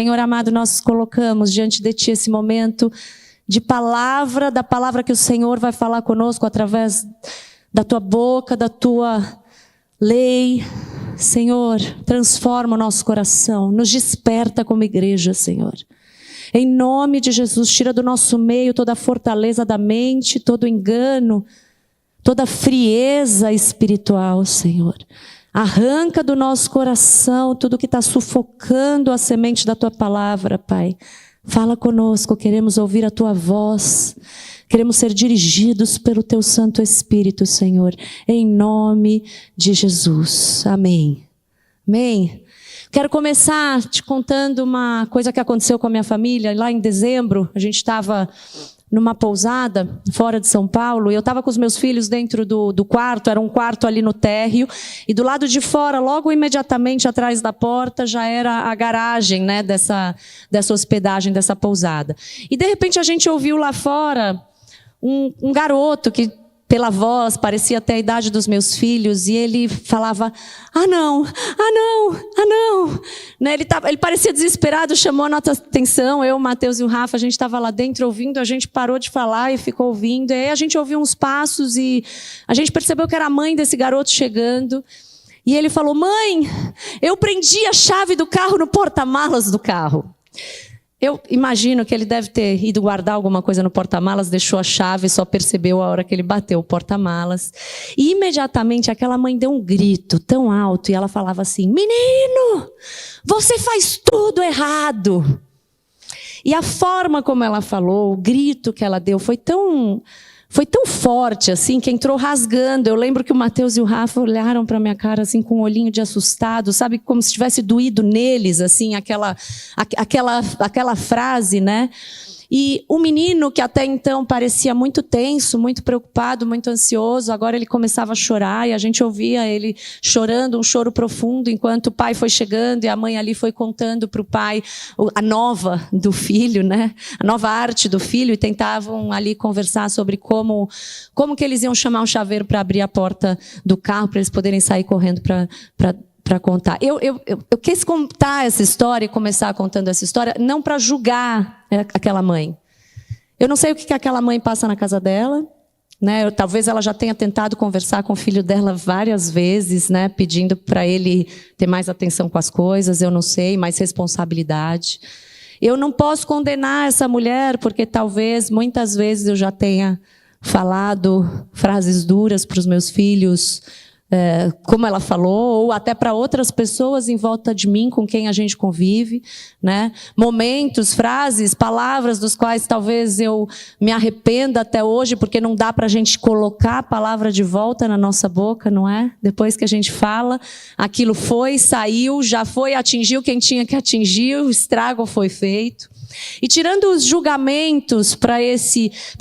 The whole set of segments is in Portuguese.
Senhor amado, nós colocamos diante de Ti esse momento de palavra, da palavra que o Senhor vai falar conosco através da Tua boca, da Tua lei. Senhor, transforma o nosso coração, nos desperta como igreja, Senhor. Em nome de Jesus, tira do nosso meio toda a fortaleza da mente, todo engano, toda a frieza espiritual, Senhor. Arranca do nosso coração tudo que está sufocando a semente da Tua palavra, Pai. Fala conosco, queremos ouvir a Tua voz. Queremos ser dirigidos pelo Teu Santo Espírito, Senhor. Em nome de Jesus. Amém. Amém. Quero começar te contando uma coisa que aconteceu com a minha família. Lá em dezembro, a gente estava numa pousada fora de São Paulo, e eu estava com os meus filhos dentro do quarto, era um quarto ali no térreo, e do lado de fora, logo imediatamente atrás da porta, já era a garagem, né, dessa hospedagem, dessa pousada. E de repente a gente ouviu lá fora um garoto que, pela voz, parecia até a idade dos meus filhos, e ele falava, ah não, né? Ele parecia desesperado, chamou a nossa atenção, eu, o Mateus e o Rafa, a gente estava lá dentro ouvindo, a gente parou de falar e ficou ouvindo, e aí a gente ouviu uns passos e a gente percebeu que era a mãe desse garoto chegando, e ele falou, mãe, eu prendi a chave do carro no porta-malas do carro. Eu imagino que ele deve ter ido guardar alguma coisa no porta-malas, deixou a chave, só percebeu a hora que ele bateu o porta-malas. E imediatamente aquela mãe deu um grito tão alto e ela falava assim, menino, você faz tudo errado. E a forma como ela falou, o grito que ela deu foi tão forte, assim, que entrou rasgando. Eu lembro que o Mateus e o Rafa olharam para minha cara, assim, com um olhinho de assustado, sabe? Como se tivesse doído neles, assim, aquela frase, né? E o menino, que até então parecia muito tenso, muito preocupado, muito ansioso, agora ele começava a chorar e a gente ouvia ele chorando, um choro profundo, enquanto o pai foi chegando e a mãe ali foi contando para o pai a nova do filho, né? A nova arte do filho, e tentavam ali conversar sobre como que eles iam chamar um chaveiro para abrir a porta do carro, para eles poderem sair correndo para contar. Eu quis contar essa história e começar contando essa história, não para julgar aquela mãe. Eu não sei o que aquela mãe passa na casa dela, né? Talvez ela já tenha tentado conversar com o filho dela várias vezes, né? Pedindo para ele ter mais atenção com as coisas, eu não sei, mais responsabilidade. Eu não posso condenar essa mulher, porque talvez, muitas vezes, eu já tenha falado frases duras para os meus filhos, como ela falou, ou até para outras pessoas em volta de mim, com quem a gente convive, né? Momentos, frases, palavras dos quais talvez eu me arrependa até hoje, porque não dá para a gente colocar a palavra de volta na nossa boca, não é? Depois que a gente fala, aquilo foi, saiu, já foi, atingiu quem tinha que atingir, o estrago foi feito. E tirando os julgamentos para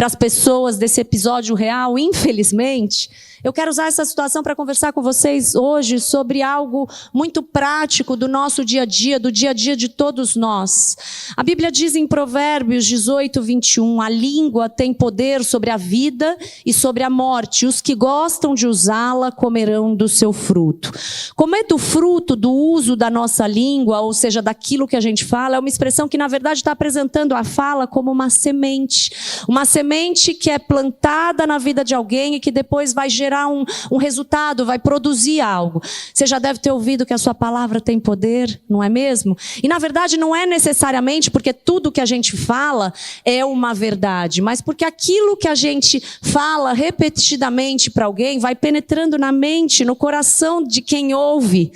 as pessoas desse episódio real, infelizmente, eu quero usar essa situação para conversar com vocês hoje sobre algo muito prático do nosso dia a dia, do dia a dia de todos nós. A Bíblia diz em Provérbios 18, 21, a língua tem poder sobre a vida e sobre a morte. Os que gostam de usá-la comerão do seu fruto. Comer do fruto do uso da nossa língua, ou seja, daquilo que a gente fala, é uma expressão que na verdade está apresentando a fala como uma semente. Uma semente que é plantada na vida de alguém e que depois vai gerar um resultado, vai produzir algo. Você já deve ter ouvido que a sua palavra tem poder, não é mesmo? E na verdade não é necessariamente porque tudo que a gente fala é uma verdade, mas porque aquilo que a gente fala repetidamente para alguém vai penetrando na mente, no coração de quem ouve.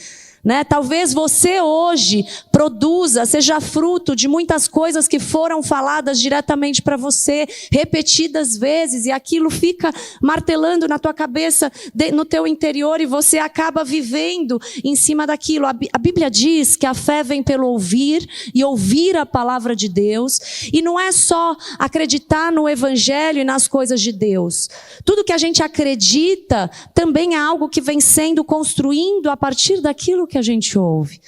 Né? Talvez você hoje produza, seja fruto de muitas coisas que foram faladas diretamente para você, repetidas vezes, e aquilo fica martelando na tua cabeça, no teu interior, e você acaba vivendo em cima daquilo. A Bíblia diz que a fé vem pelo ouvir, e ouvir a palavra de Deus, e não é só acreditar no Evangelho e nas coisas de Deus. Tudo que a gente acredita também é algo que vem sendo construindo a partir daquilo que a gente ouve.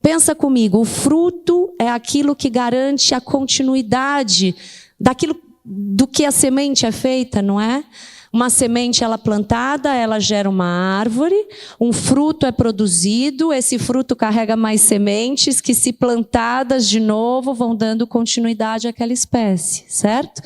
Pensa comigo, o fruto é aquilo que garante a continuidade daquilo do que a semente é feita, não é? Uma semente ela plantada, ela gera uma árvore, um fruto é produzido, esse fruto carrega mais sementes que, se plantadas de novo, vão dando continuidade àquela espécie, certo?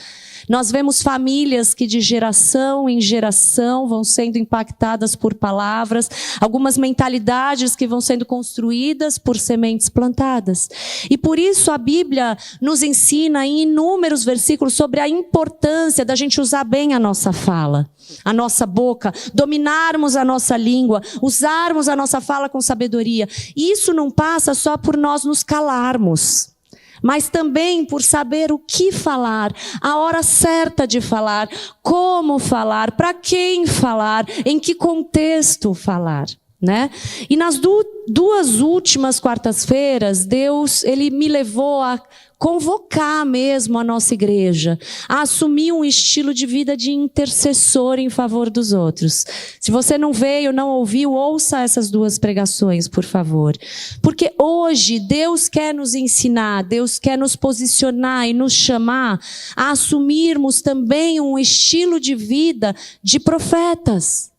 Nós vemos famílias que de geração em geração vão sendo impactadas por palavras, algumas mentalidades que vão sendo construídas por sementes plantadas. E por isso a Bíblia nos ensina em inúmeros versículos sobre a importância da gente usar bem a nossa fala, a nossa boca, dominarmos a nossa língua, usarmos a nossa fala com sabedoria. E isso não passa só por nós nos calarmos, mas também por saber o que falar, a hora certa de falar, como falar, para quem falar, em que contexto falar, né? E nas duas últimas quartas-feiras, Deus, Ele me levou a convocar mesmo a nossa igreja, a assumir um estilo de vida de intercessor em favor dos outros. Se você não veio, não ouviu, ouça essas 2 pregações, por favor. Porque hoje Deus quer nos ensinar, Deus quer nos posicionar e nos chamar a assumirmos também um estilo de vida de profetas.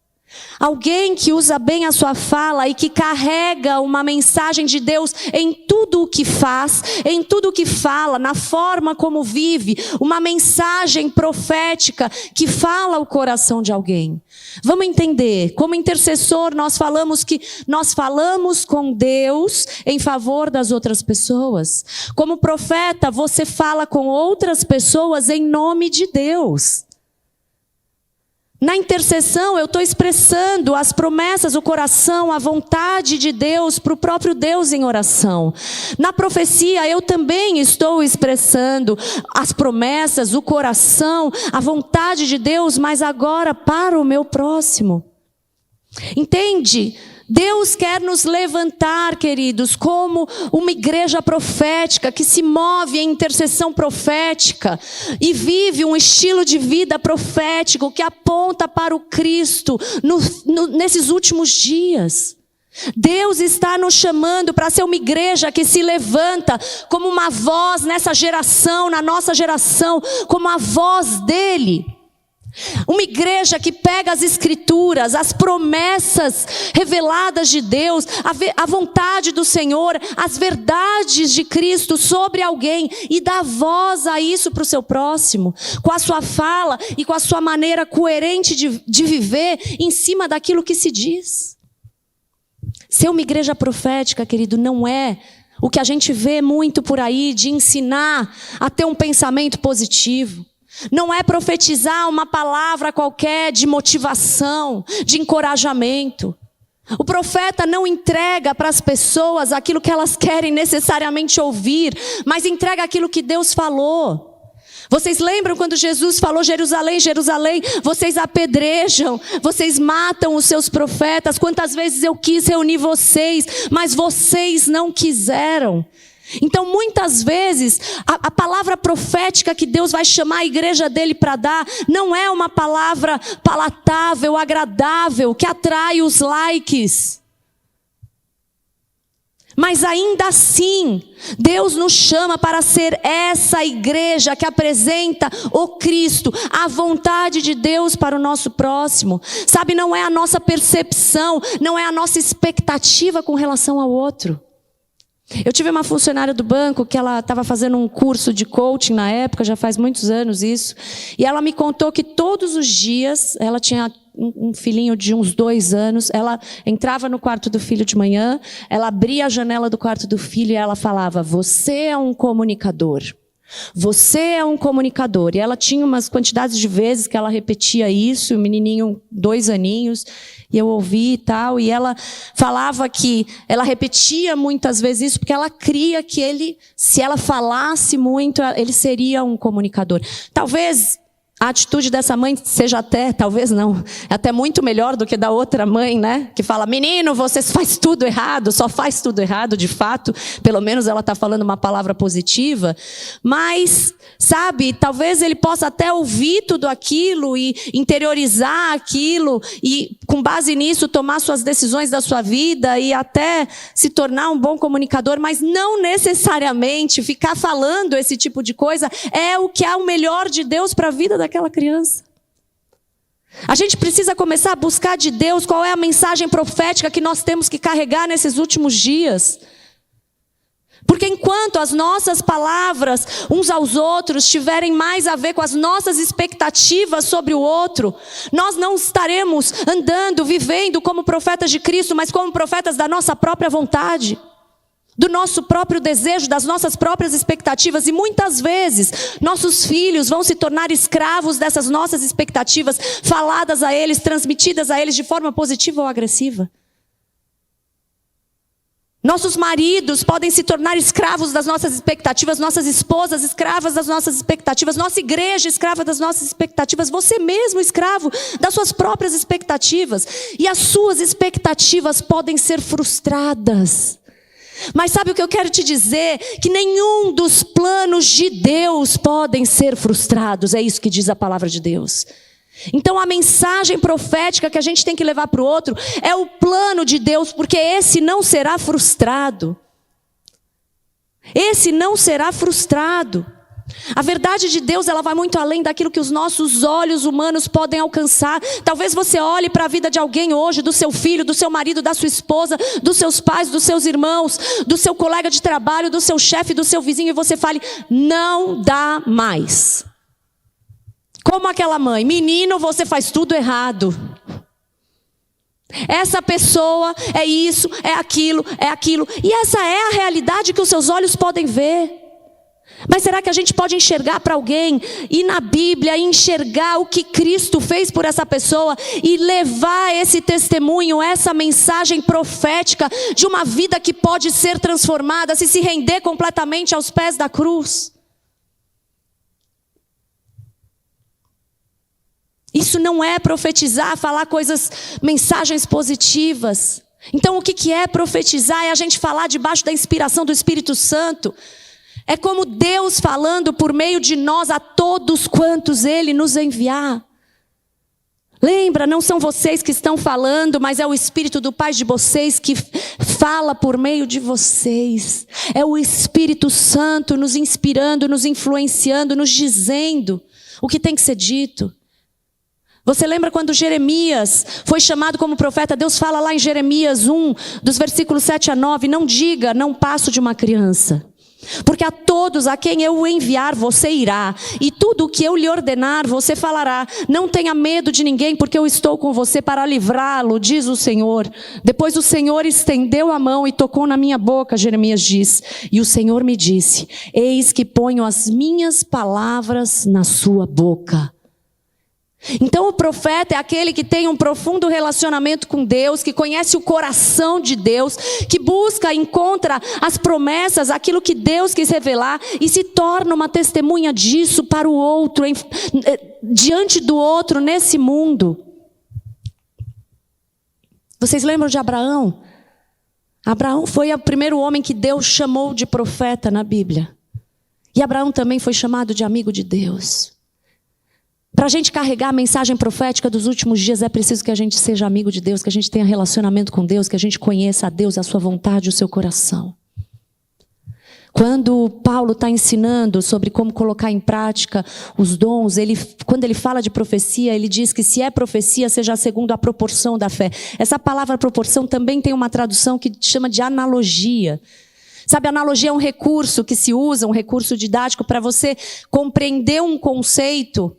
Alguém que usa bem a sua fala e que carrega uma mensagem de Deus em tudo o que faz, em tudo o que fala, na forma como vive, uma mensagem profética que fala o coração de alguém. Vamos entender, como intercessor nós falamos com Deus em favor das outras pessoas. Como profeta, você fala com outras pessoas em nome de Deus. Na intercessão, eu estou expressando as promessas, o coração, a vontade de Deus para o próprio Deus em oração. Na profecia, eu também estou expressando as promessas, o coração, a vontade de Deus, mas agora para o meu próximo. Entende? Deus quer nos levantar, queridos, como uma igreja profética que se move em intercessão profética e vive um estilo de vida profético que aponta para o Cristo nesses últimos dias. Deus está nos chamando para ser uma igreja que se levanta como uma voz nessa geração, na nossa geração, como a voz dele. Uma igreja que pega as escrituras, as promessas reveladas de Deus, a vontade do Senhor, as verdades de Cristo sobre alguém e dá voz a isso para o seu próximo, com a sua fala e com a sua maneira coerente de viver em cima daquilo que se diz. Ser uma igreja profética, querido, não é o que a gente vê muito por aí de ensinar a ter um pensamento positivo. Não é profetizar uma palavra qualquer de motivação, de encorajamento. O profeta não entrega para as pessoas aquilo que elas querem necessariamente ouvir, mas entrega aquilo que Deus falou. Vocês lembram quando Jesus falou: Jerusalém, Jerusalém, vocês apedrejam, vocês matam os seus profetas. Quantas vezes eu quis reunir vocês, mas vocês não quiseram. Então muitas vezes a palavra profética que Deus vai chamar a igreja dele para dar não é uma palavra palatável, agradável, que atrai os likes. Mas ainda assim, Deus nos chama para ser essa igreja que apresenta o Cristo, a vontade de Deus para o nosso próximo. Sabe, não é a nossa percepção, não é a nossa expectativa com relação ao outro. Eu tive uma funcionária do banco que ela estava fazendo um curso de coaching na época, já faz muitos anos isso, e ela me contou que todos os dias, ela tinha um filhinho de uns 2 anos, ela entrava no quarto do filho de manhã, ela abria a janela do quarto do filho e ela falava: você é um comunicador. Você é um comunicador. E ela tinha umas quantidades de vezes que ela repetia isso, o menininho 2 aninhos, e eu ouvi e tal, e ela falava que ela repetia muitas vezes isso porque ela cria que ele, se ela falasse muito, ele seria um comunicador. Talvez a atitude dessa mãe seja até, talvez não, até muito melhor do que da outra mãe, né? Que fala: menino, você faz tudo errado, só faz tudo errado, de fato. Pelo menos ela está falando uma palavra positiva. Mas, sabe, talvez ele possa até ouvir tudo aquilo e interiorizar aquilo e, com base nisso, tomar suas decisões da sua vida e até se tornar um bom comunicador, mas não necessariamente ficar falando esse tipo de coisa é o que é o melhor de Deus para a vida daquela criança. A gente precisa começar a buscar de Deus qual é a mensagem profética que nós temos que carregar nesses últimos dias. Porque enquanto as nossas palavras uns aos outros tiverem mais a ver com as nossas expectativas sobre o outro, nós não estaremos andando, vivendo como profetas de Cristo, mas como profetas da nossa própria vontade, do nosso próprio desejo, das nossas próprias expectativas. E muitas vezes nossos filhos vão se tornar escravos dessas nossas expectativas, faladas a eles, transmitidas a eles de forma positiva ou agressiva. Nossos maridos podem se tornar escravos das nossas expectativas, nossas esposas escravas das nossas expectativas, nossa igreja escrava das nossas expectativas, você mesmo escravo das suas próprias expectativas. E as suas expectativas podem ser frustradas. Mas sabe o que eu quero te dizer? Que nenhum dos planos de Deus podem ser frustrados. É isso que diz a palavra de Deus. Então a mensagem profética que a gente tem que levar para o outro é o plano de Deus, porque esse não será frustrado. Esse não será frustrado. A verdade de Deus, ela vai muito além daquilo que os nossos olhos humanos podem alcançar. Talvez você olhe para a vida de alguém hoje, do seu filho, do seu marido, da sua esposa, dos seus pais, dos seus irmãos, do seu colega de trabalho, do seu chefe, do seu vizinho, e você fale, não dá mais. Como aquela mãe, menino, você faz tudo errado. Essa pessoa é isso, é aquilo. E essa é a realidade que os seus olhos podem ver. Mas será que a gente pode enxergar para alguém, ir na Bíblia, enxergar o que Cristo fez por essa pessoa e levar esse testemunho, essa mensagem profética de uma vida que pode ser transformada, se render completamente aos pés da cruz? Isso não é profetizar, falar coisas, mensagens positivas. Então o que é profetizar? É a gente falar debaixo da inspiração do Espírito Santo. É como Deus falando por meio de nós a todos quantos Ele nos enviar. Lembra, não são vocês que estão falando, mas é o Espírito do Pai de vocês que fala por meio de vocês. É o Espírito Santo nos inspirando, nos influenciando, nos dizendo o que tem que ser dito. Você lembra quando Jeremias foi chamado como profeta? Deus fala lá em Jeremias 1, dos versículos 7 a 9, não diga, não passo de uma criança. Porque a todos a quem eu o enviar você irá, e tudo o que eu lhe ordenar você falará. Não tenha medo de ninguém, porque eu estou com você para livrá-lo, diz o Senhor. Depois o Senhor estendeu a mão e tocou na minha boca, Jeremias diz. E o Senhor me disse, eis que ponho as minhas palavras na sua boca. Então o profeta é aquele que tem um profundo relacionamento com Deus, que conhece o coração de Deus, que busca, encontra as promessas, aquilo que Deus quis revelar e se torna uma testemunha disso para o outro, diante do outro nesse mundo. Vocês lembram de Abraão? Abraão foi o primeiro homem que Deus chamou de profeta na Bíblia. E Abraão também foi chamado de amigo de Deus. Para a gente carregar a mensagem profética dos últimos dias, é preciso que a gente seja amigo de Deus, que a gente tenha relacionamento com Deus, que a gente conheça a Deus, a sua vontade, o seu coração. Quando Paulo está ensinando sobre como colocar em prática os dons, quando ele fala de profecia, ele diz que se é profecia, seja segundo a proporção da fé. Essa palavra proporção também tem uma tradução que chama de analogia. Sabe, analogia é um recurso que se usa, um recurso didático para você compreender um conceito.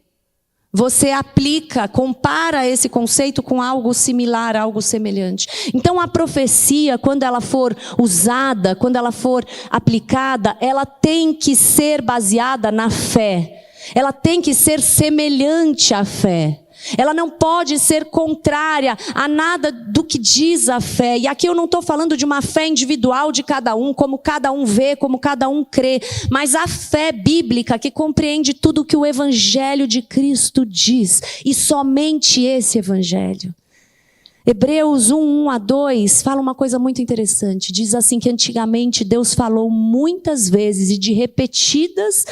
Você aplica, compara esse conceito com algo similar, algo semelhante. Então a profecia, quando ela for usada, quando ela for aplicada, ela tem que ser baseada na fé. Ela tem que ser semelhante à fé. Ela não pode ser contrária a nada do que diz a fé. E aqui eu não estou falando de uma fé individual de cada um, como cada um vê, como cada um crê. Mas a fé bíblica que compreende tudo o que o Evangelho de Cristo diz. E somente esse Evangelho. Hebreus 1, 1-2 fala uma coisa muito interessante. Diz assim que antigamente Deus falou muitas vezes e de repetidas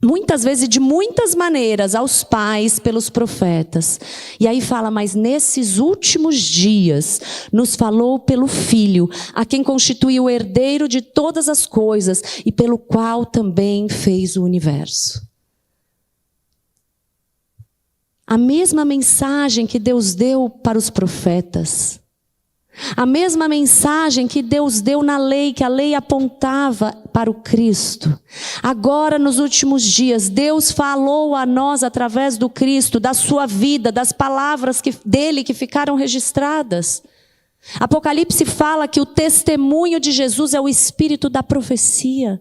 muitas vezes, de muitas maneiras, aos pais pelos profetas. E aí fala, mas nesses últimos dias, nos falou pelo Filho, a quem constitui o herdeiro de todas as coisas, e pelo qual também fez o universo. A mesma mensagem que Deus deu para os profetas. A mesma mensagem que Deus deu na lei, que a lei apontava para o Cristo. Agora, nos últimos dias, Deus falou a nós através do Cristo, da sua vida, das palavras dele que ficaram registradas. Apocalipse fala que o testemunho de Jesus é o espírito da profecia.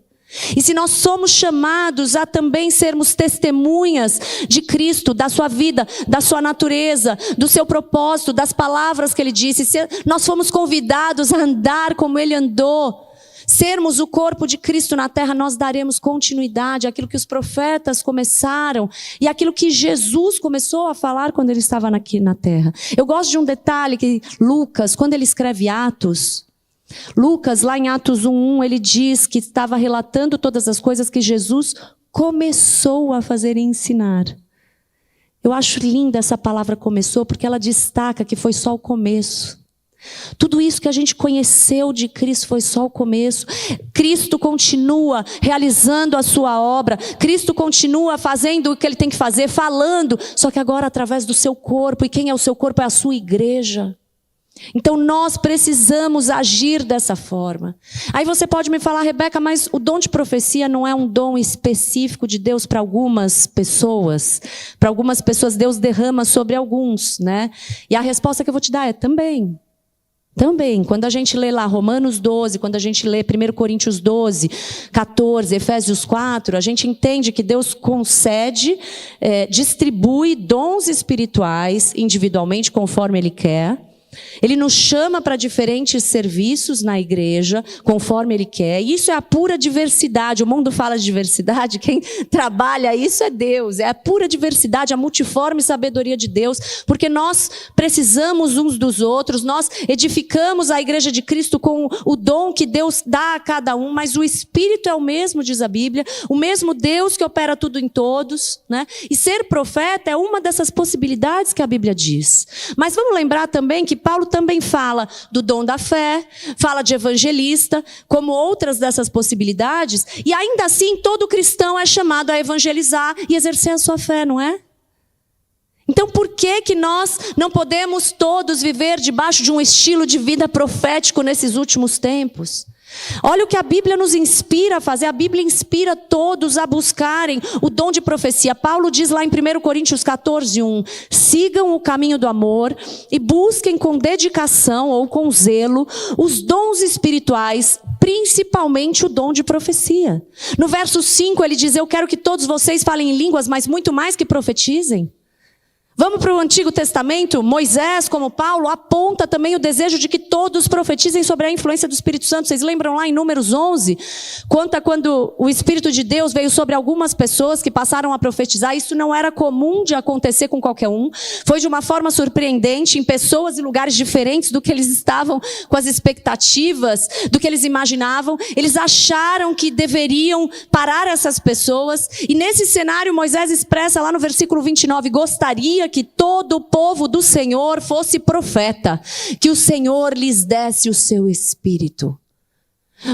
E se nós somos chamados a também sermos testemunhas de Cristo, da sua vida, da sua natureza, do seu propósito, das palavras que ele disse, se nós fomos convidados a andar como ele andou, sermos o corpo de Cristo na terra, nós daremos continuidade àquilo que os profetas começaram e àquilo que Jesus começou a falar quando ele estava aqui na terra. Eu gosto de um detalhe que Lucas, quando ele escreve Lucas, lá em Atos 1:1, ele diz que estava relatando todas as coisas que Jesus começou a fazer e ensinar. Eu acho linda essa palavra começou, porque ela destaca que foi só o começo. Tudo isso que a gente conheceu de Cristo foi só o começo. Cristo continua realizando a sua obra. Cristo continua fazendo o que ele tem que fazer, falando, só que agora através do seu corpo. E quem é o seu corpo? É a sua igreja. Então nós precisamos agir dessa forma. Aí você pode me falar, Rebeca, mas o dom de profecia não é um dom específico de Deus para algumas pessoas? Para algumas pessoas Deus derrama sobre alguns, né? E a resposta que eu vou te dar é também. Também, quando a gente lê lá Romanos 12, quando a gente lê 1 Coríntios 12, 14, Efésios 4, a gente entende que Deus concede, distribui dons espirituais individualmente conforme Ele quer. Ele nos chama para diferentes serviços na igreja, conforme Ele quer. E isso é a pura diversidade. O mundo fala de diversidade, quem trabalha isso é Deus. É a pura diversidade, a multiforme sabedoria de Deus. Porque nós precisamos uns dos outros, nós edificamos a igreja de Cristo com o dom que Deus dá a cada um, mas o Espírito é o mesmo, diz a Bíblia, o mesmo Deus que opera tudo em todos, né? E ser profeta é uma dessas possibilidades que a Bíblia diz. Mas vamos lembrar também que Paulo também fala do dom da fé, fala de evangelista, como outras dessas possibilidades, e ainda assim todo cristão é chamado a evangelizar e exercer a sua fé, não é? Então por que nós não podemos todos viver debaixo de um estilo de vida profético nesses últimos tempos? Olha o que a Bíblia nos inspira a fazer. A Bíblia inspira todos a buscarem o dom de profecia. Paulo diz lá em 1 Coríntios 14:1: sigam o caminho do amor e busquem com dedicação ou com zelo os dons espirituais, principalmente o dom de profecia. No verso 5 ele diz: eu quero que todos vocês falem em línguas, mas muito mais que profetizem. Vamos para o Antigo Testamento. Moisés, como Paulo, aponta também o desejo de que todos profetizem sobre a influência do Espírito Santo. Vocês lembram lá em Números 11? Conta quando o Espírito de Deus veio sobre algumas pessoas que passaram a profetizar. Isso não era comum de acontecer com qualquer um. Foi de uma forma surpreendente, em pessoas e lugares diferentes do que eles estavam com as expectativas, do que eles imaginavam. Eles acharam que deveriam parar essas pessoas. E nesse cenário, Moisés expressa lá no versículo 29, gostaria que todo o povo do Senhor fosse profeta, que o Senhor lhes desse o seu espírito.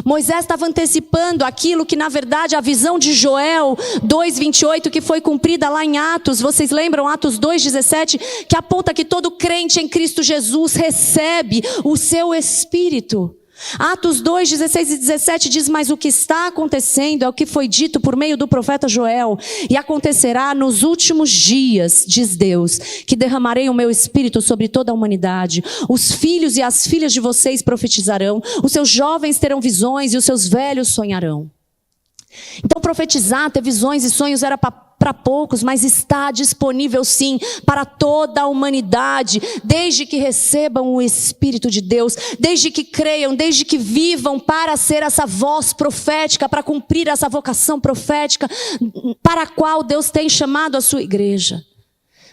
Moisés estava antecipando aquilo que na verdade a visão de Joel 2:28 que foi cumprida lá em Atos, vocês lembram Atos 2:17, que aponta que todo crente em Cristo Jesus recebe o seu espírito. Atos 2:16 e 17 diz: mas o que está acontecendo é o que foi dito por meio do profeta Joel, e acontecerá nos últimos dias, diz Deus, que derramarei o meu espírito sobre toda a humanidade. Os filhos e as filhas de vocês profetizarão, os seus jovens terão visões e os seus velhos sonharão. Então profetizar, ter visões e sonhos era para poucos, mas está disponível sim para toda a humanidade, desde que recebam o Espírito de Deus, desde que creiam, desde que vivam para ser essa voz profética, para cumprir essa vocação profética para a qual Deus tem chamado a sua igreja.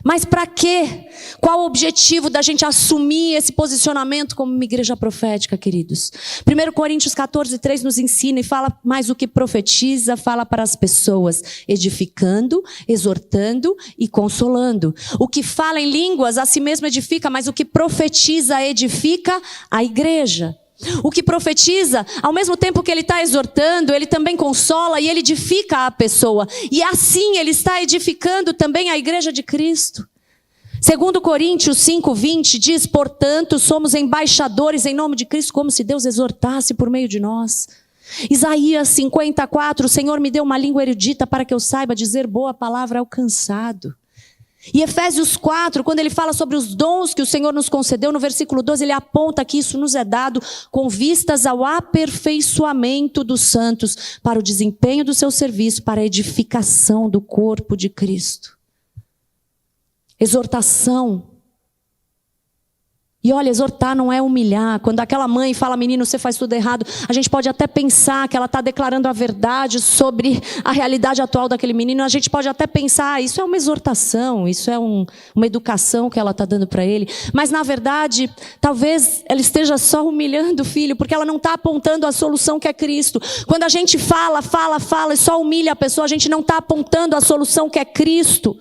Mas para quê? Qual o objetivo da gente assumir esse posicionamento como uma igreja profética, queridos? 1 Coríntios 14:3 nos ensina e fala: mais o que profetiza, fala para as pessoas, edificando, exortando e consolando. O que fala em línguas a si mesmo edifica, mas o que profetiza edifica a igreja. O que profetiza, ao mesmo tempo que ele está exortando, ele também consola e ele edifica a pessoa. E assim ele está edificando também a igreja de Cristo. 2 Coríntios 5:20 diz: portanto, somos embaixadores em nome de Cristo, como se Deus exortasse por meio de nós. Isaías 54, o Senhor me deu uma língua erudita para que eu saiba dizer boa palavra ao cansado. E Efésios 4, quando ele fala sobre os dons que o Senhor nos concedeu, no versículo 12, ele aponta que isso nos é dado com vistas ao aperfeiçoamento dos santos, para o desempenho do seu serviço, para a edificação do corpo de Cristo. Exortação. E olha, exortar não é humilhar. Quando aquela mãe fala, menino, você faz tudo errado, a gente pode até pensar que ela está declarando a verdade sobre a realidade atual daquele menino. A gente pode até pensar, isso é uma exortação, isso é uma educação que ela está dando para ele. Mas na verdade, talvez ela esteja só humilhando o filho, porque ela não está apontando a solução que é Cristo. Quando a gente fala e só humilha a pessoa, a gente não está apontando a solução que é Cristo.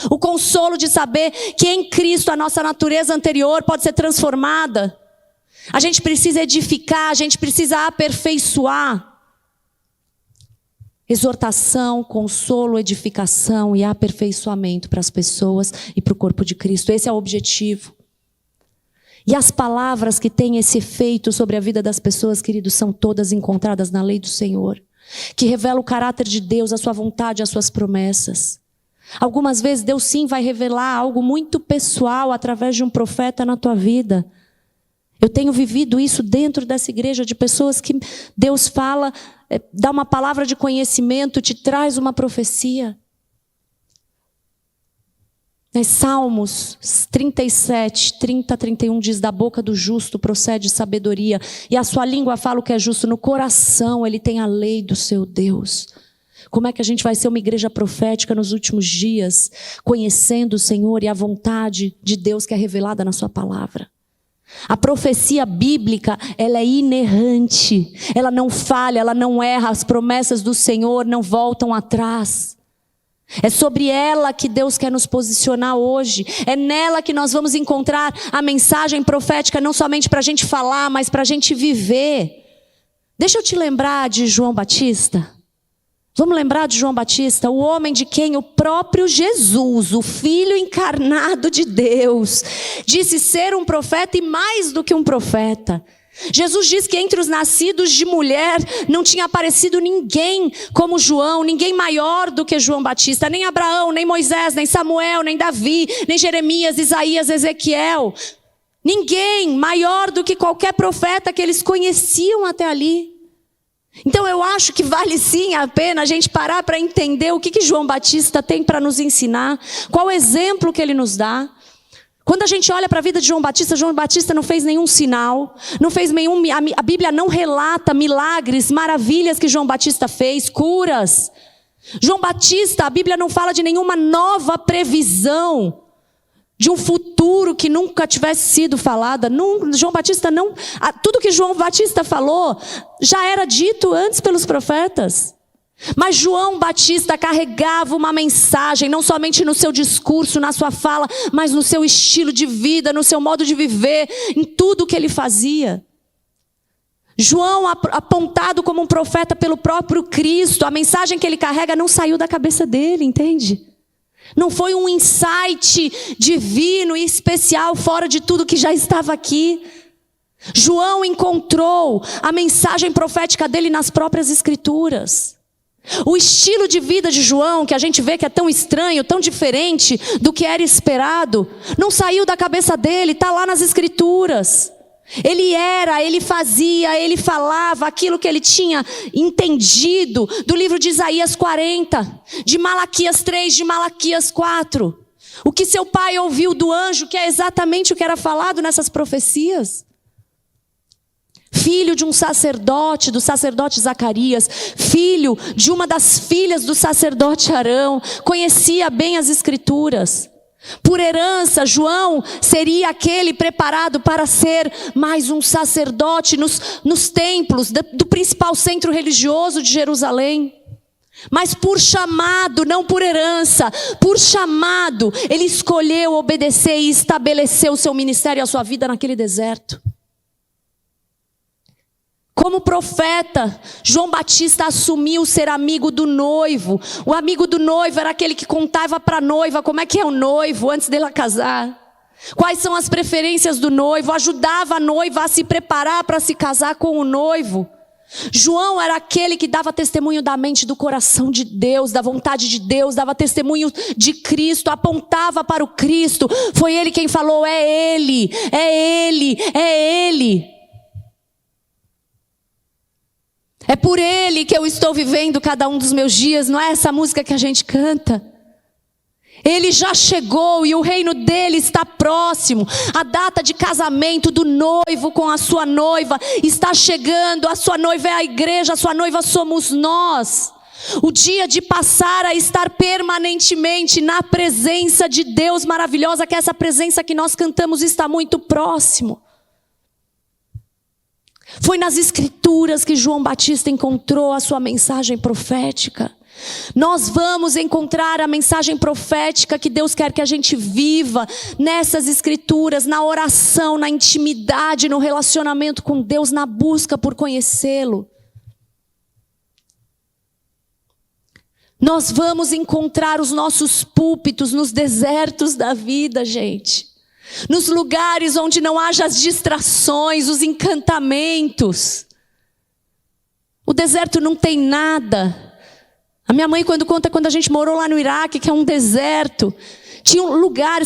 O consolo de saber que em Cristo a nossa natureza anterior pode ser transformada. A gente precisa edificar, a gente precisa aperfeiçoar. Exortação, consolo, edificação e aperfeiçoamento para as pessoas e para o corpo de Cristo. Esse é o objetivo. E as palavras que têm esse efeito sobre a vida das pessoas, queridos, são todas encontradas na lei do Senhor, que revela o caráter de Deus, a sua vontade, as suas promessas. Algumas vezes Deus sim vai revelar algo muito pessoal através de um profeta na tua vida. Eu tenho vivido isso dentro dessa igreja, de pessoas que Deus fala, dá uma palavra de conhecimento, te traz uma profecia. Salmos 37, 30, 31 diz: da boca do justo procede sabedoria, e a sua língua fala o que é justo, no coração ele tem a lei do seu Deus. Como é que a gente vai ser uma igreja profética nos últimos dias, conhecendo o Senhor e a vontade de Deus que é revelada na sua palavra? A profecia bíblica, ela é inerrante, ela não falha, ela não erra, as promessas do Senhor não voltam atrás. É sobre ela que Deus quer nos posicionar hoje, é nela que nós vamos encontrar a mensagem profética, não somente para a gente falar, mas para a gente viver. Deixa eu te lembrar de João Batista. Vamos lembrar de João Batista, o homem de quem o próprio Jesus, o Filho encarnado de Deus, disse ser um profeta e mais do que um profeta. Jesus diz que entre os nascidos de mulher não tinha aparecido ninguém como João, ninguém maior do que João Batista, nem Abraão, nem Moisés, nem Samuel, nem Davi, nem Jeremias, Isaías, Ezequiel. Ninguém maior do que qualquer profeta que eles conheciam até ali. Então eu acho que vale sim a pena a gente parar para entender o que João Batista tem para nos ensinar, qual o exemplo que ele nos dá. Quando a gente olha para a vida de João Batista não fez nenhum sinal, não fez nenhum, a Bíblia não relata milagres, maravilhas que João Batista fez, curas. João Batista, a Bíblia não fala de nenhuma nova previsão, de um futuro que nunca tivesse sido falada. João Batista não, tudo que João Batista falou já era dito antes pelos profetas. Mas João Batista carregava uma mensagem, não somente no seu discurso, na sua fala, mas no seu estilo de vida, no seu modo de viver, em tudo que ele fazia. João, apontado como um profeta pelo próprio Cristo, a mensagem que ele carrega não saiu da cabeça dele, entende? Não foi um insight divino e especial fora de tudo que já estava aqui. João encontrou a mensagem profética dele nas próprias Escrituras. O estilo de vida de João, que a gente vê que é tão estranho, tão diferente do que era esperado, não saiu da cabeça dele, está lá nas Escrituras. Ele fazia, ele falava aquilo que ele tinha entendido do livro de Isaías 40, de Malaquias 3, de Malaquias 4. O que seu pai ouviu do anjo, que é exatamente o que era falado nessas profecias. Filho de um sacerdote, do sacerdote Zacarias, filho de uma das filhas do sacerdote Arão, conhecia bem as Escrituras. Por herança, João seria aquele preparado para ser mais um sacerdote nos templos do principal centro religioso de Jerusalém. Mas por chamado, não por herança, por chamado, ele escolheu obedecer e estabeleceu o seu ministério e a sua vida naquele deserto. Como profeta, João Batista assumiu ser amigo do noivo. O amigo do noivo era aquele que contava para a noiva como é que é o noivo antes dela casar. Quais são as preferências do noivo, ajudava a noiva a se preparar para se casar com o noivo. João era aquele que dava testemunho da mente, do coração de Deus, da vontade de Deus, dava testemunho de Cristo, apontava para o Cristo. Foi ele quem falou, é Ele, é Ele, é Ele. É por Ele que eu estou vivendo cada um dos meus dias, não é essa música que a gente canta? Ele já chegou e o reino dele está próximo. A data de casamento do noivo com a sua noiva está chegando. A sua noiva é a igreja, a sua noiva somos nós. O dia de passar a estar permanentemente na presença de Deus maravilhosa, que essa presença que nós cantamos está muito próximo. Foi nas Escrituras que João Batista encontrou a sua mensagem profética. Nós vamos encontrar a mensagem profética que Deus quer que a gente viva nessas Escrituras, na oração, na intimidade, no relacionamento com Deus, na busca por conhecê-lo. Nós vamos encontrar os nossos púlpitos nos desertos da vida, gente. Nos lugares onde não haja as distrações, os encantamentos. O deserto não tem nada. A minha mãe quando conta quando a gente morou lá no Iraque, que é um deserto. Tinha um lugar,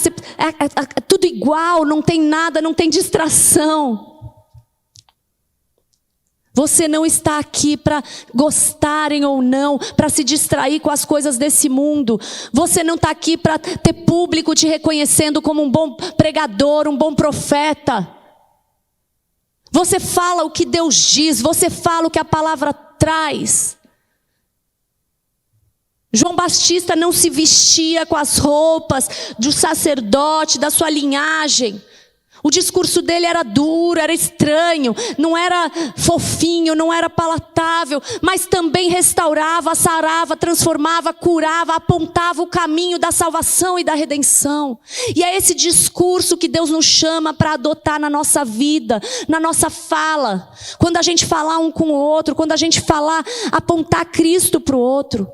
tudo igual, não tem nada, não tem distração. Você não está aqui para gostarem ou não, para se distrair com as coisas desse mundo. Você não está aqui para ter público te reconhecendo como um bom pregador, um bom profeta. Você fala o que Deus diz, você fala o que a palavra traz. João Batista não se vestia com as roupas do sacerdote, da sua linhagem. O discurso dele era duro, era estranho, não era fofinho, não era palatável, mas também restaurava, sarava, transformava, curava, apontava o caminho da salvação e da redenção. E é esse discurso que Deus nos chama para adotar na nossa vida, na nossa fala. Quando a gente falar um com o outro, quando a gente falar, apontar Cristo para o outro.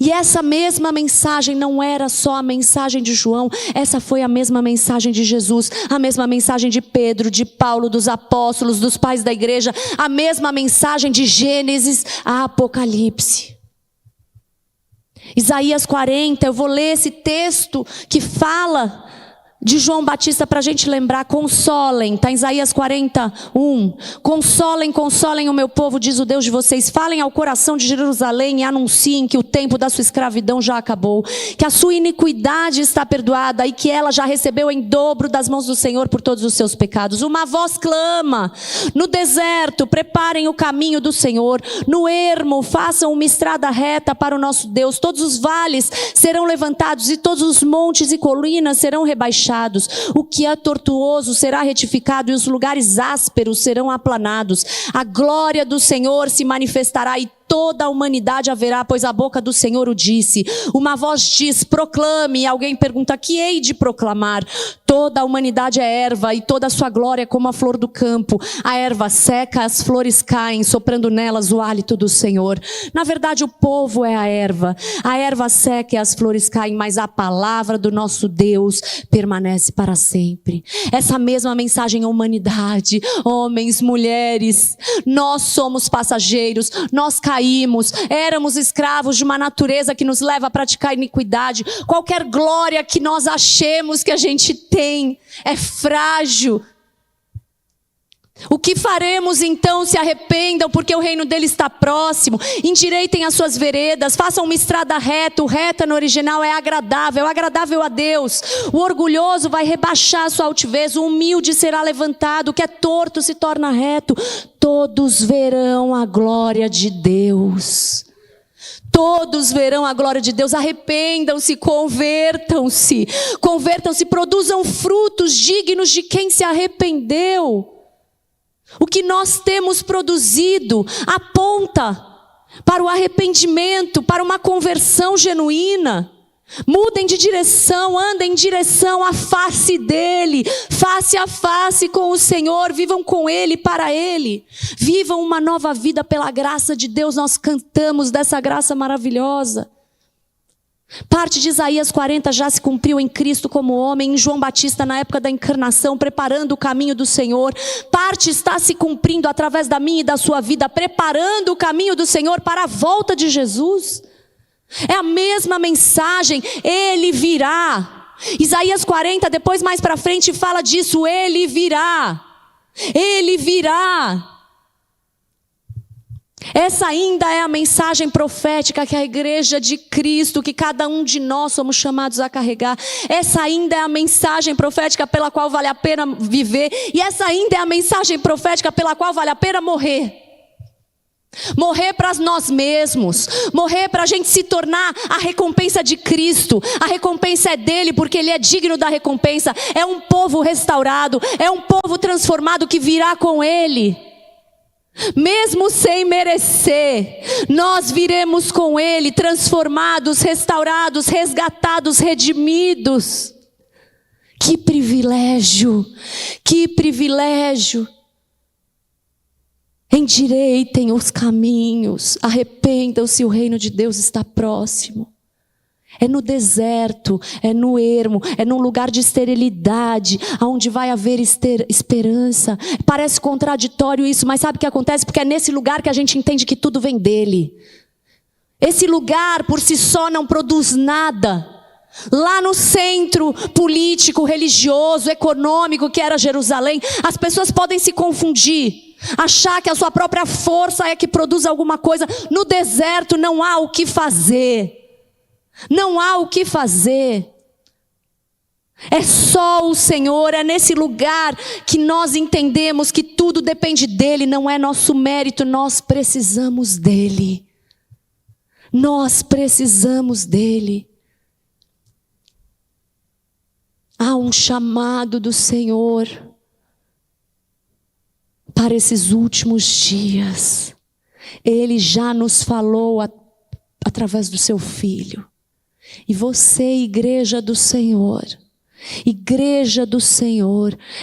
E essa mesma mensagem não era só a mensagem de João, essa foi a mesma mensagem de Jesus, a mesma mensagem de Pedro, de Paulo, dos apóstolos, dos pais da igreja, a mesma mensagem de Gênesis a Apocalipse. Isaías 40, eu vou ler esse texto que fala de João Batista para a gente lembrar. Consolem, está em Isaías 41. Consolem, consolem o meu povo, diz o Deus de vocês. Falem ao coração de Jerusalém e anunciem que o tempo da sua escravidão já acabou, que a sua iniquidade está perdoada e que ela já recebeu em dobro das mãos do Senhor por todos os seus pecados. Uma voz clama no deserto, preparem o caminho do Senhor. No ermo, façam uma estrada reta para o nosso Deus. Todos os vales serão levantados e todos os montes e colinas serão rebaixados. O que é tortuoso será retificado e os lugares ásperos serão aplanados. A glória do Senhor se manifestará e toda a humanidade haverá, pois a boca do Senhor o disse. Uma voz diz, proclame. E alguém pergunta, que hei de proclamar? Toda a humanidade é erva e toda a sua glória como a flor do campo. A erva seca, as flores caem, soprando nelas o hálito do Senhor. Na verdade, o povo é a erva seca e as flores caem, mas a palavra do nosso Deus permanece para sempre. Essa mesma mensagem à humanidade, homens, mulheres, nós somos passageiros, nós caímos, éramos escravos de uma natureza que nos leva a praticar iniquidade. Qualquer glória que nós achemos que a gente tem é frágil. O que faremos então? Se arrependam, porque o reino dele está próximo. Endireitem as suas veredas, façam uma estrada reta. O reta no original é agradável a Deus. O orgulhoso vai rebaixar a sua altivez, o humilde será levantado, o que é torto se torna reto. Todos verão a glória de Deus. Todos verão a glória de Deus. Arrependam-se, convertam-se, produzam frutos dignos de quem se arrependeu. O que nós temos produzido aponta para o arrependimento, para uma conversão genuína. Mudem de direção, andem em direção à face dele, face a face com o Senhor, vivam com ele, para ele. Vivam uma nova vida pela graça de Deus, nós cantamos dessa graça maravilhosa. Parte de Isaías 40 já se cumpriu em Cristo como homem, em João Batista na época da encarnação, preparando o caminho do Senhor. Parte está se cumprindo através da minha e da sua vida, preparando o caminho do Senhor para a volta de Jesus. É a mesma mensagem, ele virá. Isaías 40, depois mais para frente fala disso, ele virá. Ele virá. Essa ainda é a mensagem profética que a igreja de Cristo, que cada um de nós somos chamados a carregar. Essa ainda é a mensagem profética pela qual vale a pena viver. E essa ainda é a mensagem profética pela qual vale a pena morrer. Morrer para nós mesmos, morrer para a gente se tornar a recompensa de Cristo. A recompensa é dele, porque ele é digno da recompensa. É um povo restaurado, é um povo transformado que virá com ele. Mesmo sem merecer, nós viremos com ele, transformados, restaurados, resgatados, redimidos. Que privilégio, que privilégio. Endireitem os caminhos, arrependam-se, o reino de Deus está próximo. É no deserto, é no ermo, é num lugar de esterilidade, onde vai haver esperança. Parece contraditório isso, mas sabe o que acontece? Porque é nesse lugar que a gente entende que tudo vem dele. Esse lugar por si só não produz nada. Lá no centro político, religioso, econômico que era Jerusalém, as pessoas podem se confundir, achar que a sua própria força é que produz alguma coisa. No deserto não há o que fazer. Não há o que fazer. É só o Senhor, é nesse lugar que nós entendemos que tudo depende dele, não é nosso mérito, nós precisamos dele. Nós precisamos dele. Há um chamado do Senhor para esses últimos dias. Ele já nos falou através do seu Filho. E você, igreja do Senhor,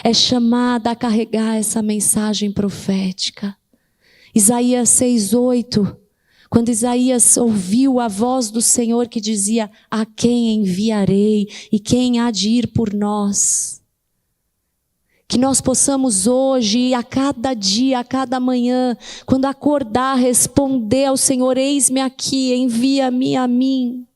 é chamada a carregar essa mensagem profética. Isaías 6:8, quando Isaías ouviu a voz do Senhor que dizia: a quem enviarei e quem há de ir por nós? Que nós possamos hoje, a cada dia, a cada manhã, quando acordar, responder ao Senhor: eis-me aqui, envia-me a mim.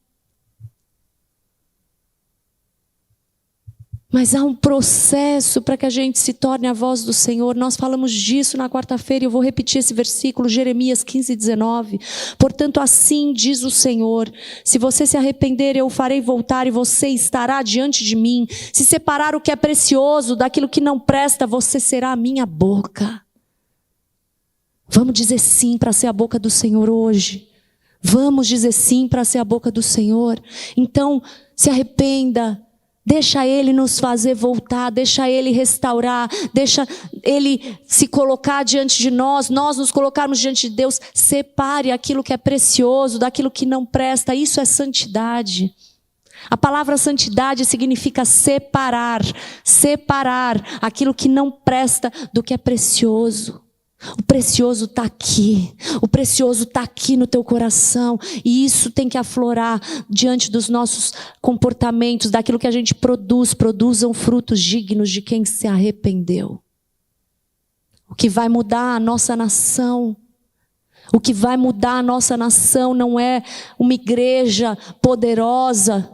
Mas há um processo para que a gente se torne a voz do Senhor. Nós falamos disso na quarta-feira e eu vou repetir esse versículo, Jeremias 15:19. Portanto, assim diz o Senhor: se você se arrepender, eu o farei voltar e você estará diante de mim. Se separar o que é precioso daquilo que não presta, você será a minha boca. Vamos dizer sim para ser a boca do Senhor hoje. Vamos dizer sim para ser a boca do Senhor. Então, se arrependa. Deixa Ele nos fazer voltar, deixa Ele restaurar, deixa Ele se colocar diante de nós nos colocarmos diante de Deus. Separe aquilo que é precioso daquilo que não presta, isso é santidade. A palavra santidade significa separar aquilo que não presta do que é precioso. O precioso está aqui, o precioso está aqui no teu coração, e isso tem que aflorar diante dos nossos comportamentos, daquilo que a gente produzam frutos dignos de quem se arrependeu. O que vai mudar a nossa nação, não é uma igreja poderosa.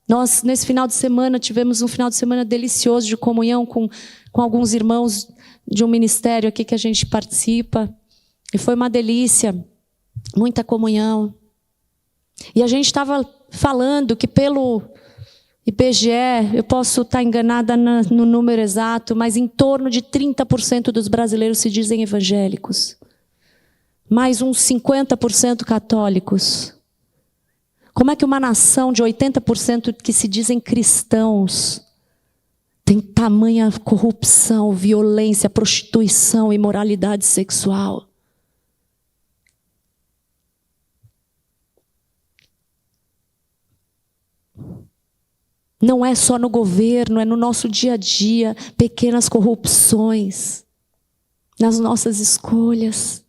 Nós, nesse final de semana, tivemos um final de semana delicioso de comunhão com alguns irmãos de um ministério aqui que a gente participa. E foi uma delícia, muita comunhão. E a gente estava falando que pelo IBGE, eu posso estar enganada no número exato, mas em torno de 30% dos brasileiros se dizem evangélicos. Mais uns 50% católicos. Como é que uma nação de 80% que se dizem cristãos tem tamanha corrupção, violência, prostituição, imoralidade sexual? Não é só no governo, é no nosso dia a dia, pequenas corrupções, nas nossas escolhas.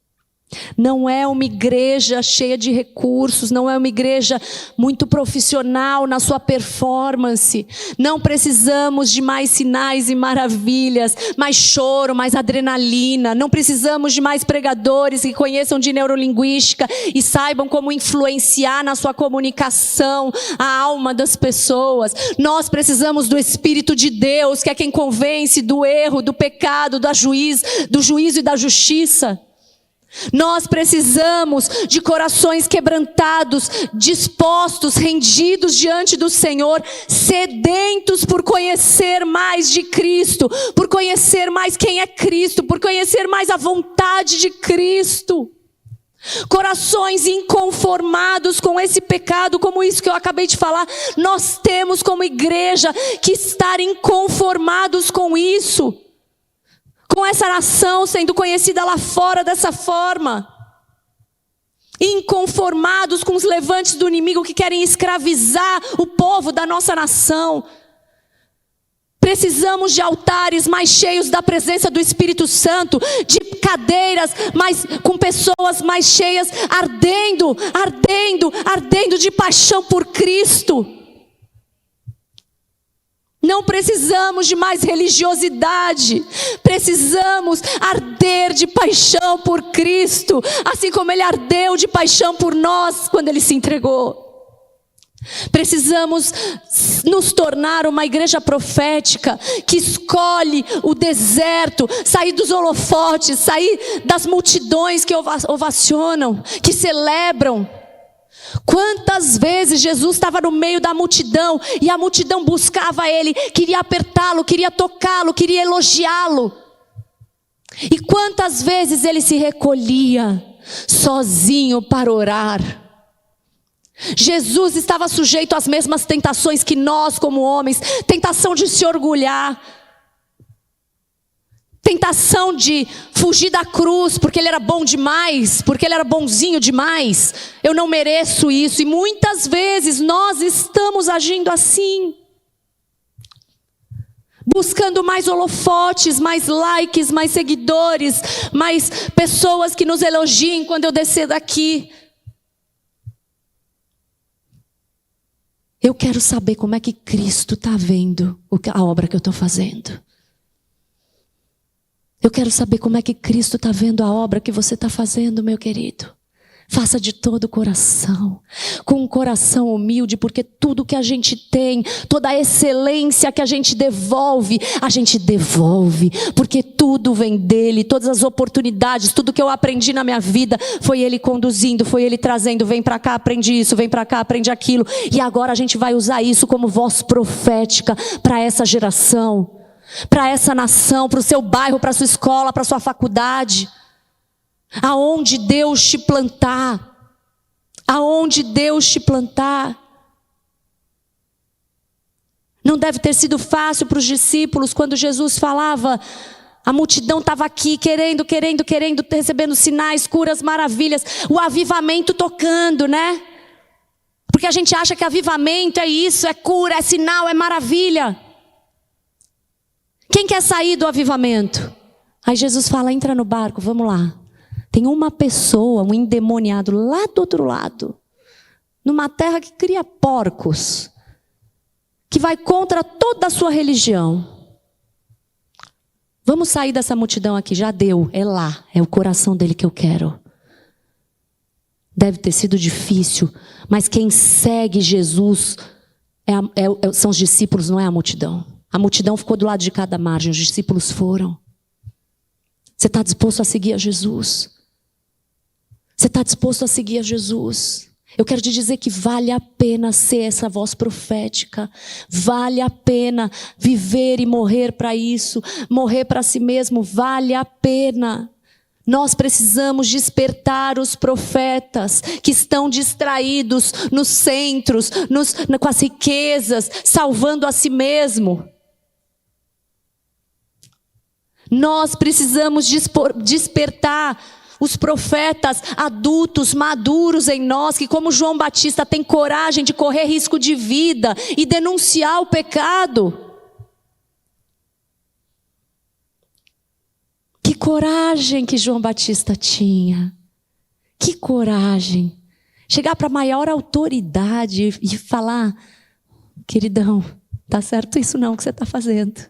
Não é uma igreja cheia de recursos, não é uma igreja muito profissional na sua performance. Não precisamos de mais sinais e maravilhas, mais choro, mais adrenalina. Não precisamos de mais pregadores que conheçam de neurolinguística e saibam como influenciar na sua comunicação a alma das pessoas. Nós precisamos do Espírito de Deus, que é quem convence do erro, do pecado, do juízo e da justiça. Nós precisamos de corações quebrantados, dispostos, rendidos diante do Senhor, sedentos por conhecer mais de Cristo, por conhecer mais quem é Cristo, por conhecer mais a vontade de Cristo. Corações inconformados com esse pecado, como isso que eu acabei de falar. Nós temos como igreja que estar inconformados com isso. Com essa nação sendo conhecida lá fora dessa forma. Inconformados com os levantes do inimigo que querem escravizar o povo da nossa nação. Precisamos de altares mais cheios da presença do Espírito Santo, de cadeiras com pessoas mais cheias, ardendo de paixão por Cristo. Não precisamos de mais religiosidade, precisamos arder de paixão por Cristo, assim como Ele ardeu de paixão por nós quando Ele se entregou. Precisamos nos tornar uma igreja profética, que escolhe o deserto, sair dos holofotes, sair das multidões que ovacionam, que celebram. Quantas vezes Jesus estava no meio da multidão e a multidão buscava Ele, queria apertá-lo, queria tocá-lo, queria elogiá-lo. E quantas vezes Ele se recolhia sozinho para orar. Jesus estava sujeito às mesmas tentações que nós como homens, tentação de se orgulhar, tentação de fugir da cruz, porque Ele era bom demais, porque Ele era bonzinho demais. Eu não mereço isso. E muitas vezes nós estamos agindo assim. Buscando mais holofotes, mais likes, mais seguidores, mais pessoas que nos elogiem quando eu descer daqui. Eu quero saber como é que Cristo está vendo a obra que eu estou fazendo. Eu quero saber como é que Cristo está vendo a obra que você está fazendo, meu querido. Faça de todo o coração, com um coração humilde, porque tudo que a gente tem, toda a excelência que a gente devolve, porque tudo vem dEle, todas as oportunidades, tudo que eu aprendi na minha vida, foi Ele conduzindo, foi Ele trazendo, vem para cá, aprende isso, vem para cá, aprende aquilo, e agora a gente vai usar isso como voz profética para essa geração, para essa nação, para o seu bairro, para a sua escola, para a sua faculdade. Aonde Deus te plantar. Aonde Deus te plantar. Não deve ter sido fácil para os discípulos quando Jesus falava. A multidão estava aqui querendo, recebendo sinais, curas, maravilhas. O avivamento tocando, né? Porque a gente acha que avivamento é isso, é cura, é sinal, é maravilha. Quem quer sair do avivamento? Aí Jesus fala, entra no barco, vamos lá. Tem uma pessoa, um endemoniado lá do outro lado, numa terra que cria porcos, que vai contra toda a sua religião. Vamos sair dessa multidão aqui, já deu, é lá, é o coração dele que eu quero. Deve ter sido difícil, mas quem segue Jesus são os discípulos, não é a multidão. A multidão ficou do lado de cada margem, os discípulos foram. Você está disposto a seguir a Jesus? Você está disposto a seguir a Jesus? Eu quero te dizer que vale a pena ser essa voz profética. Vale a pena viver e morrer para isso. Morrer para si mesmo, vale a pena. Nós precisamos despertar os profetas que estão distraídos nos centros, com as riquezas, salvando a si mesmo. Nós precisamos despertar os profetas adultos, maduros em nós, que como João Batista tem coragem de correr risco de vida e denunciar o pecado. Que coragem que João Batista tinha. Que coragem. Chegar para a maior autoridade e falar: queridão, tá certo isso não que você está fazendo.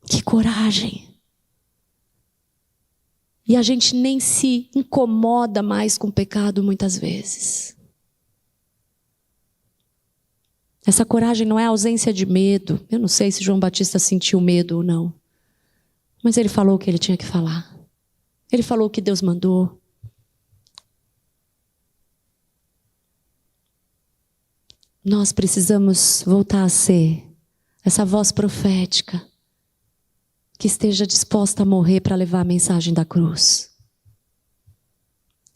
Que coragem. E a gente nem se incomoda mais com o pecado muitas vezes. Essa coragem não é ausência de medo. Eu não sei se João Batista sentiu medo ou não. Mas ele falou o que ele tinha que falar. Ele falou o que Deus mandou. Nós precisamos voltar a ser essa voz profética que esteja disposta a morrer para levar a mensagem da cruz.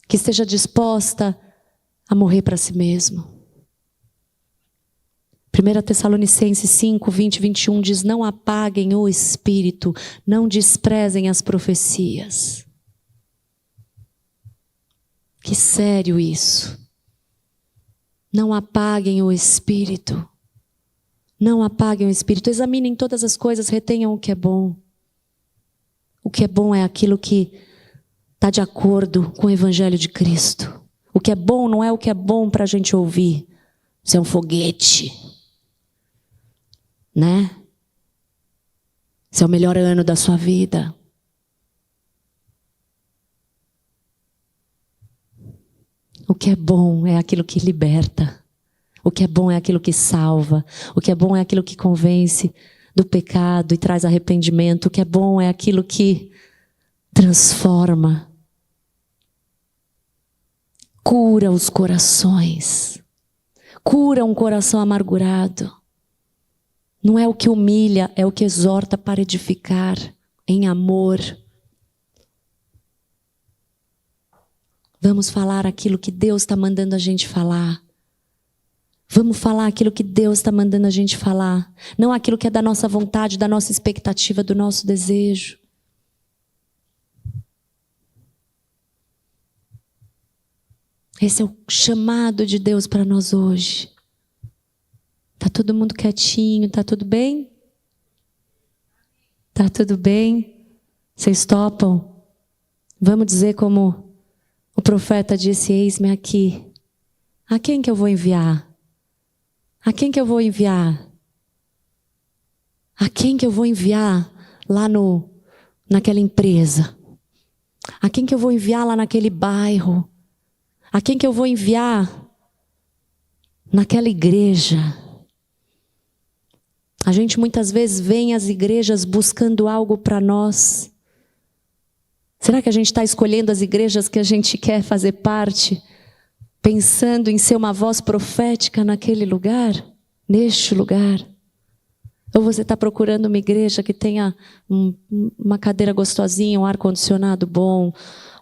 Que esteja disposta a morrer para si mesmo. 1 Tessalonicenses 5, 20 e 21 diz: não apaguem o espírito, não desprezem as profecias. Que sério isso. Não apaguem o espírito. Não apaguem o espírito. Examinem todas as coisas, retenham o que é bom. O que é bom é aquilo que está de acordo com o Evangelho de Cristo. O que é bom não é o que é bom para a gente ouvir. Isso é um foguete. Né? Esse é o melhor ano da sua vida. O que é bom é aquilo que liberta. O que é bom é aquilo que salva. O que é bom é aquilo que convence do pecado e traz arrependimento. O que é bom é aquilo que transforma. Cura os corações. Cura um coração amargurado. Não é o que humilha, é o que exorta para edificar em amor. Vamos falar aquilo que Deus está mandando a gente falar. Vamos falar aquilo que Deus está mandando a gente falar. Não aquilo que é da nossa vontade, da nossa expectativa, do nosso desejo. Esse é o chamado de Deus para nós hoje. Tá todo mundo quietinho, tá tudo bem? Tá tudo bem? Vocês topam? Vamos dizer como o profeta disse: eis-me aqui. A quem que eu vou enviar? A quem que eu vou enviar? A quem que eu vou enviar lá naquela empresa? A quem que eu vou enviar lá naquele bairro? A quem que eu vou enviar naquela igreja? A gente muitas vezes vem às igrejas buscando algo para nós. Será que a gente está escolhendo as igrejas que a gente quer fazer parte, pensando em ser uma voz profética naquele lugar, neste lugar? Ou você está procurando uma igreja que tenha uma cadeira gostosinha, um ar-condicionado bom,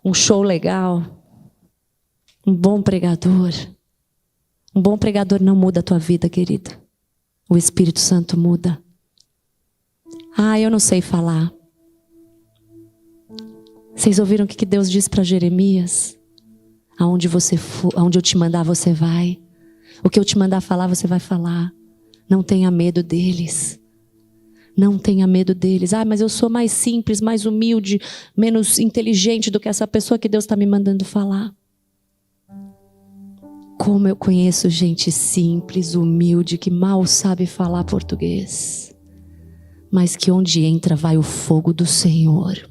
um show legal, um bom pregador? Um bom pregador não muda a tua vida, querida. O Espírito Santo muda. Ah, eu não sei falar. Vocês ouviram o que Deus disse para Jeremias? Aonde você for, aonde eu te mandar, você vai. O que eu te mandar falar, você vai falar. Não tenha medo deles. Não tenha medo deles. Ah, mas eu sou mais simples, mais humilde, menos inteligente do que essa pessoa que Deus está me mandando falar. Como eu conheço gente simples, humilde, que mal sabe falar português, mas que onde entra vai o fogo do Senhor.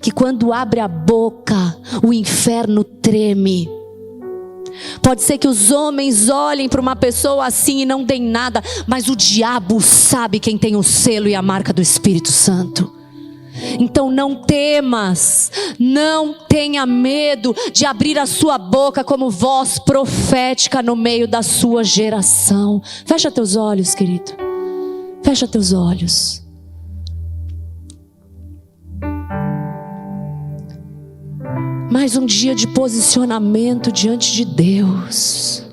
Que quando abre a boca, o inferno treme. Pode ser que os homens olhem para uma pessoa assim e não deem nada, mas o diabo sabe quem tem o selo e a marca do Espírito Santo. Então não temas, não tenha medo de abrir a sua boca como voz profética no meio da sua geração. Fecha teus olhos, querido. Fecha teus olhos. Mais um dia de posicionamento diante de Deus.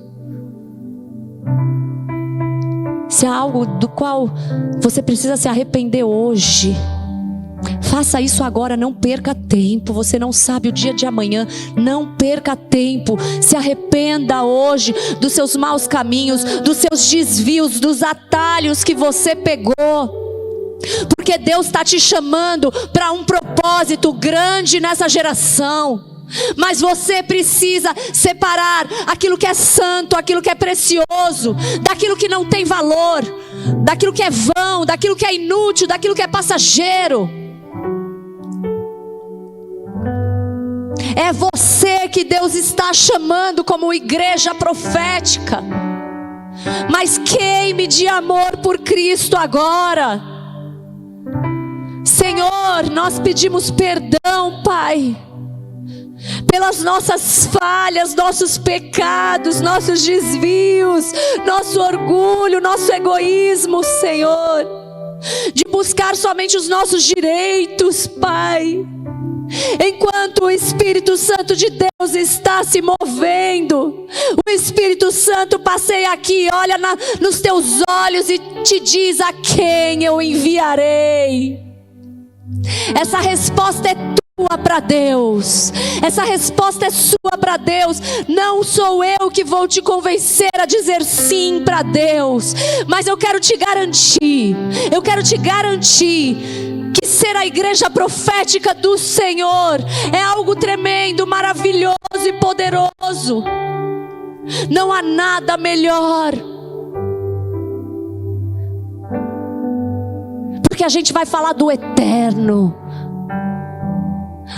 Se há algo do qual você precisa se arrepender hoje, Faça isso agora, não perca tempo. Você não sabe o dia de amanhã. Não perca tempo. Se arrependa hoje dos seus maus caminhos, dos seus desvios, dos atalhos que você pegou. Porque Deus está te chamando para um propósito grande nessa geração. Mas você precisa separar aquilo que é santo, aquilo que é precioso, daquilo que não tem valor, daquilo que é vão, daquilo que é inútil, daquilo que é passageiro. É você que Deus está chamando como igreja profética. Mas queime de amor por Cristo agora. Senhor, nós pedimos perdão, Pai, pelas nossas falhas, nossos pecados, nossos desvios, nosso orgulho, nosso egoísmo, Senhor, de buscar somente os nossos direitos, Pai. Enquanto o Espírito Santo de Deus está se movendo, o Espírito Santo passeia aqui, olha nos teus olhos e te diz: a quem eu enviarei? Essa resposta é tua para Deus. Essa resposta é sua para Deus. Não sou eu que vou te convencer a dizer sim para Deus, mas eu quero te garantir, que ser a igreja profética do Senhor é algo tremendo, maravilhoso e poderoso. Não há nada melhor, porque a gente vai falar do eterno.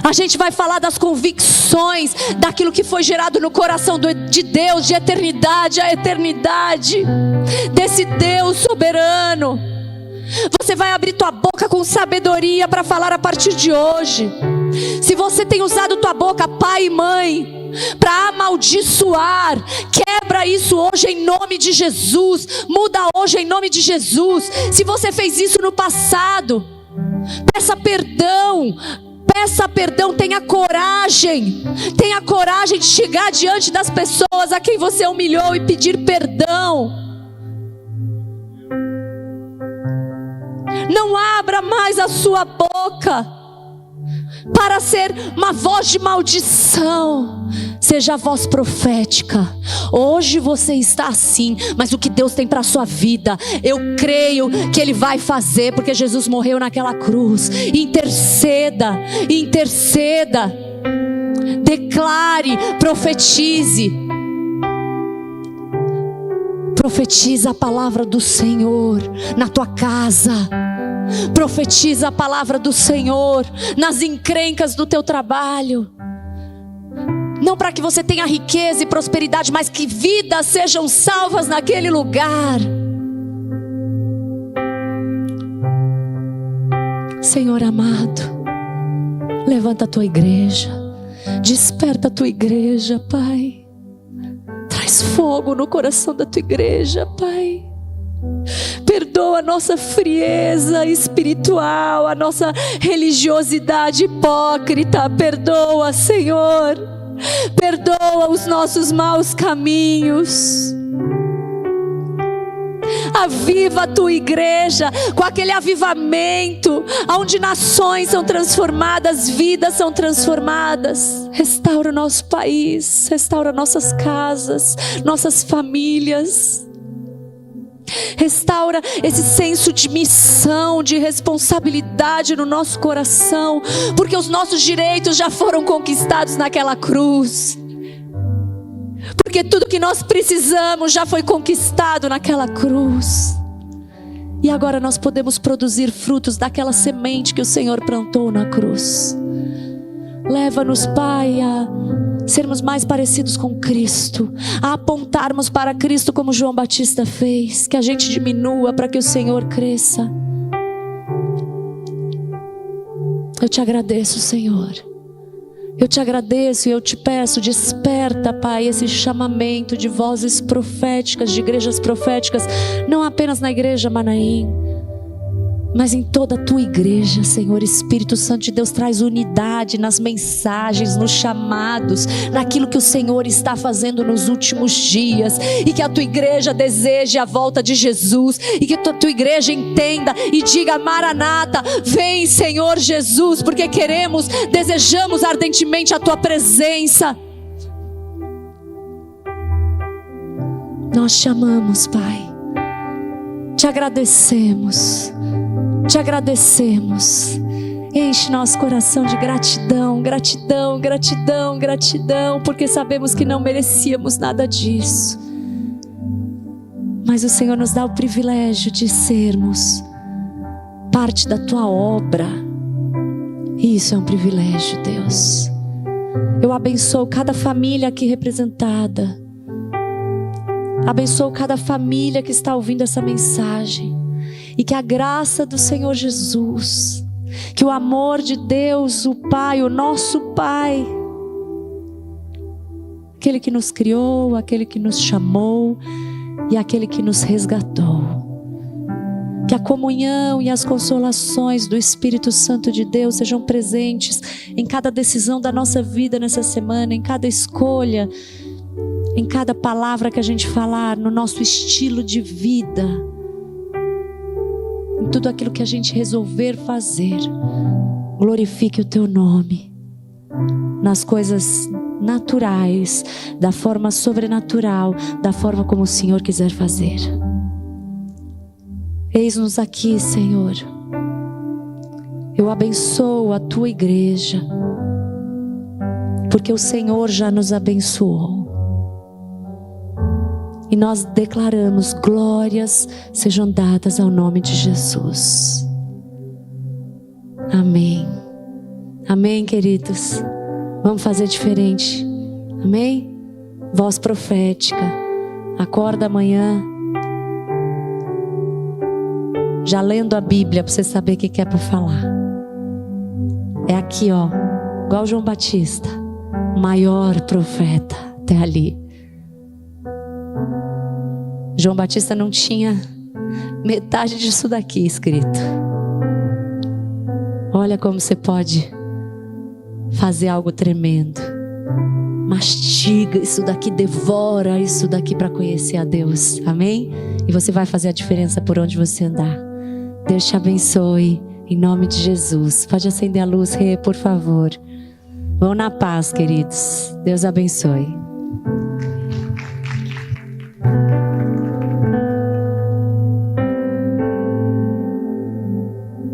A gente vai falar das convicções, daquilo que foi gerado no coração de Deus, de eternidade a eternidade, desse Deus soberano. Você vai abrir tua boca com sabedoria para falar a partir de hoje. Se você tem usado tua boca, pai e mãe, para amaldiçoar, quebra isso hoje em nome de Jesus. Muda hoje em nome de Jesus. Se você fez isso no passado, peça perdão. Peça perdão, tenha coragem de chegar diante das pessoas a quem você humilhou e pedir perdão. Não abra mais a sua boca para ser uma voz de maldição. Seja a voz profética. Hoje você está assim, mas o que Deus tem para a sua vida, eu creio que Ele vai fazer, porque Jesus morreu naquela cruz. Interceda, declare, profetize. Profetiza a palavra do Senhor na tua casa. Profetiza a palavra do Senhor nas encrencas do teu trabalho. Não para que você tenha riqueza e prosperidade, mas que vidas sejam salvas naquele lugar. Senhor amado, levanta a tua igreja, desperta a tua igreja, Pai. Traz fogo no coração da tua igreja, Pai. Perdoa a nossa frieza espiritual, a nossa religiosidade hipócrita. Perdoa, Senhor. Perdoa os nossos maus caminhos. Aviva a tua igreja com aquele avivamento, onde nações são transformadas, vidas são transformadas. Restaura o nosso país, restaura nossas casas, nossas famílias. Restaura esse senso de missão, de responsabilidade no nosso coração, porque os nossos direitos já foram conquistados naquela cruz. Porque tudo que nós precisamos já foi conquistado naquela cruz. E agora nós podemos produzir frutos daquela semente que o Senhor plantou na cruz. Leva-nos, Pai, a sermos mais parecidos com Cristo, a apontarmos para Cristo como João Batista fez. Que a gente diminua para que o Senhor cresça. Eu te agradeço, Senhor. Eu te agradeço e eu te peço, desperta, Pai, esse chamamento de vozes proféticas, de igrejas proféticas, não apenas na igreja Manaim, mas em toda a tua igreja, Senhor. Espírito Santo de Deus, traz unidade nas mensagens, nos chamados, naquilo que o Senhor está fazendo nos últimos dias, e que a tua igreja deseje a volta de Jesus, e que a tua igreja entenda e diga: Maranata, vem Senhor Jesus, porque queremos, desejamos ardentemente a tua presença. Nós te amamos, Pai, te agradecemos. Te agradecemos. Enche nosso coração de gratidão, gratidão, gratidão, gratidão, porque sabemos que não merecíamos nada disso, mas o Senhor nos dá o privilégio de sermos parte da tua obra, e isso é um privilégio, Deus. Eu abençoo cada família aqui representada, abençoo cada família que está ouvindo essa mensagem. E que a graça do Senhor Jesus, que o amor de Deus, o Pai, o nosso Pai, aquele que nos criou, aquele que nos chamou e aquele que nos resgatou, que a comunhão e as consolações do Espírito Santo de Deus sejam presentes em cada decisão da nossa vida nessa semana, em cada escolha, em cada palavra que a gente falar, no nosso estilo de vida, em tudo aquilo que a gente resolver fazer. Glorifique o teu nome nas coisas naturais, da forma sobrenatural, da forma como o Senhor quiser fazer. Eis-nos aqui, Senhor. Eu abençoo a tua igreja, porque o Senhor já nos abençoou. E nós declaramos: glórias sejam dadas ao nome de Jesus. Amém. Amém, queridos. Vamos fazer diferente. Amém? Voz profética. Acorda amanhã já lendo a Bíblia, para você saber o que é para falar. É aqui, ó, igual João Batista, o maior profeta, até ali. João Batista não tinha metade disso daqui escrito. Olha como você pode fazer algo tremendo. Mastiga isso daqui, devora isso daqui para conhecer a Deus. Amém? E você vai fazer a diferença por onde você andar. Deus te abençoe, em nome de Jesus. Pode acender a luz, Rê, por favor. Vão na paz, queridos. Deus abençoe.